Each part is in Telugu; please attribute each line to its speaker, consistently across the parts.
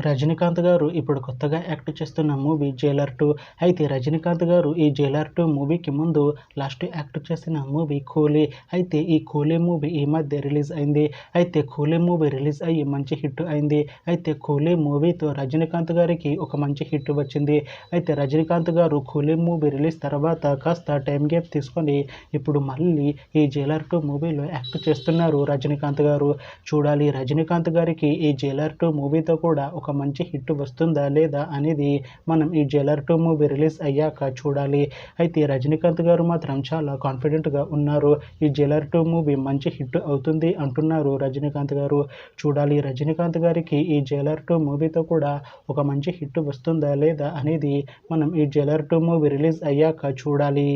Speaker 1: రజనీకాంత్ గారు ఇప్పుడు కొత్తగా యాక్ట్ చేస్తున్న మూవీ జైలర్ 2. అయితే రజనీకాంత్ గారు ఈ జైలర్ 2 మూవీకి ముందు లాస్ట్ యాక్ట్ చేసిన మూవీ కూలీ. అయితే ఈ కూలీ మూవీ ఈ మధ్య రిలీజ్ అయింది. అయితే కూలీ మూవీ రిలీజ్ అయ్యి మంచి హిట్ అయింది. అయితే కూలీ మూవీతో రజనీకాంత్ గారికి ఒక మంచి హిట్ వచ్చింది. అయితే రజనీకాంత్ గారు కూలీ మూవీ రిలీజ్ తర్వాత కాస్త టైం గ్యాప్ తీసుకొని ఇప్పుడు మళ్ళీ ఈ జైలర్ 2 మూవీలో యాక్ట్ చేస్తున్నారు రజనీకాంత్ గారు. చూడాలి రజనీకాంత్ గారికి ఈ జైలర్ 2 మూవీతో కూడా ఒక మంచి హిట్ వస్తుందా లేదా అనేది మనం ఈ జైలర్ 2 మూవీ రిలీజ్ అయ్యాక చూడాలి. అయితే రజనీకాంత్ గారు మాత్రం చాలా కాన్ఫిడెంట్గా ఉన్నారు. ఈ జైలర్ 2 మూవీ మంచి హిట్ అవుతుంది అంటున్నారు రజనీకాంత్ గారు. చూడాలి రజనీకాంత్ గారికి ఈ జైలర్ 2 మూవీతో కూడా ఒక మంచి హిట్ వస్తుందా లేదా అనేది మనం ఈ జైలర్ 2 మూవీ రిలీజ్ అయ్యాక చూడాలి.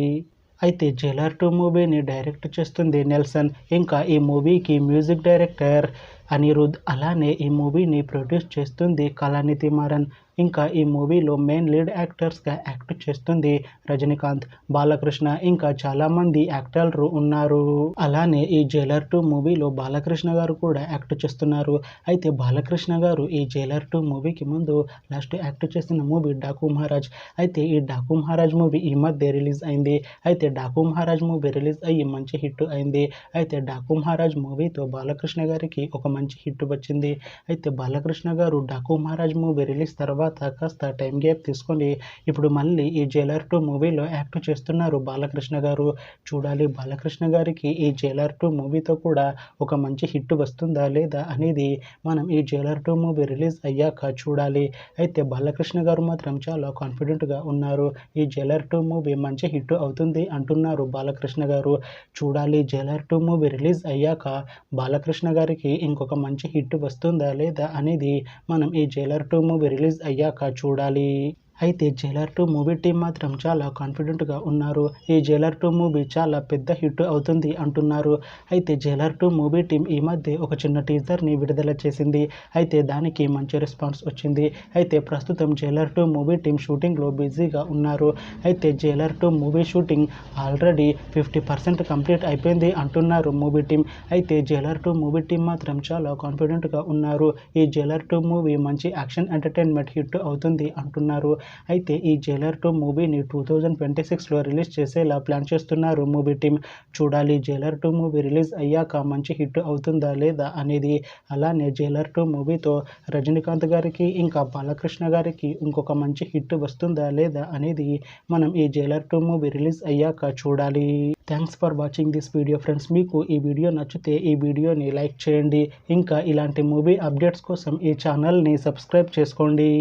Speaker 1: అయితే జైలర్ 2 మూవీని డైరెక్ట్ చేస్తుంది నెల్సన్. ఇంకా ఈ మూవీకి మ్యూజిక్ డైరెక్టర్ అనిరుద్. అలానే ఈ మూవీని ప్రొడ్యూస్ చేస్తుంది కళానిధి మారన్. ఇంకా ఈ మూవీలో మెయిన్ లీడ్ యాక్టర్స్గా యాక్ట్ చేస్తుంది రజనీకాంత్, బాలకృష్ణ, ఇంకా చాలామంది యాక్టర్లు ఉన్నారు. అలానే ఈ జైలర్ 2 మూవీలో బాలకృష్ణ గారు కూడా యాక్ట్ చేస్తున్నారు. అయితే బాలకృష్ణ గారు ఈ జైలర్ 2 మూవీకి ముందు లాస్ట్ యాక్ట్ చేసిన మూవీ డాకు మహారాజ్. అయితే ఈ డాకు మహారాజ్ మూవీ ఈ మధ్య రిలీజ్ అయింది. అయితే డాకు మహారాజ్ మూవీ రిలీజ్ అయ్యి మంచి హిట్ అయింది. అయితే డాకు మహారాజ్ మూవీతో బాలకృష్ణ గారికి ఒక మంచి హిట్ వచ్చింది. అయితే బాలకృష్ణ గారు డాకు మహారాజ్ మూవీ రిలీజ్ తర్వాత కాస్త టైం గ్యాప్ తీసుకొని ఇప్పుడు మళ్ళీ ఈ జైలర్ 2 మూవీలో యాక్ట్ చేస్తున్నారు బాలకృష్ణ గారు. చూడాలి బాలకృష్ణ గారికి ఈ జైలర్ 2 మూవీతో కూడా ఒక మంచి హిట్ వస్తుందా లేదా అనేది మనం ఈ జైలర్ 2 మూవీ రిలీజ్ అయ్యాక చూడాలి. అయితే బాలకృష్ణ గారు మాత్రం చాలా కాన్ఫిడెంట్గా ఉన్నారు. ఈ జైలర్ 2 మూవీ మంచి హిట్ అవుతుంది అంటున్నారు బాలకృష్ణ గారు. చూడాలి జైలర్ 2 మూవీ రిలీజ్ అయ్యాక బాలకృష్ణ గారికి ఇంకొక మంచి హిట్ వస్తుందా లేదా అనేది మనం ఈ జైలర్ 2 మూవీ రిలీజ్ అయ్యాక చూడాలి. అయితే జైలర్ 2 మూవీ టీం మాత్రం చాలా కాన్ఫిడెంట్గా ఉన్నారు. ఈ జైలర్ 2 మూవీ చాలా పెద్ద హిట్ అవుతుంది అంటున్నారు. అయితే జైలర్ 2 మూవీ టీం ఈ మధ్య ఒక చిన్న టీజర్ని విడుదల చేసింది. అయితే దానికి మంచి రెస్పాన్స్ వచ్చింది. అయితే ప్రస్తుతం జైలర్ 2 మూవీ టీం షూటింగ్లో బిజీగా ఉన్నారు. అయితే Jailer 2 movie shooting already 50% complete అయిపోయింది అంటున్నారు మూవీ టీం. అయితే జైలర్ 2 మూవీ టీం మాత్రం చాలా కాన్ఫిడెంట్గా ఉన్నారు. ఈ జైలర్ 2 మూవీ మంచి యాక్షన్ ఎంటర్టైన్మెంట్ హిట్ అవుతుంది అంటున్నారు. అయితే ఈ జైలర్ 2 మూవీని 2026లో రిలీజ్ చేసేలా ప్లాన్ చేస్తున్నారు మూవీ టీం. చూడాలి జైలర్ 2 మూవీ రిలీజ్ అయ్యాక మంచి హిట్ అవుతుందా లేదా అనేది. అలానే జైలర్ 2 మూవీతో రజనీకాంత్ గారికి ఇంకా బాలకృష్ణ గారికి ఇంకొక మంచి హిట్ వస్తుందా లేదా అనేది మనం ఈ జైలర్ 2 మూవీ రిలీజ్ అయ్యాక చూడాలి. Thanks for watching this video friends. మీకు ఈ వీడియో నచ్చితే ఈ వీడియోని లైక్ చేయండి. ఇంకా ఇలాంటి మూవీ అప్డేట్స్ కోసం ఈ ఛానల్ని సబ్స్క్రైబ్ చేసుకోండి.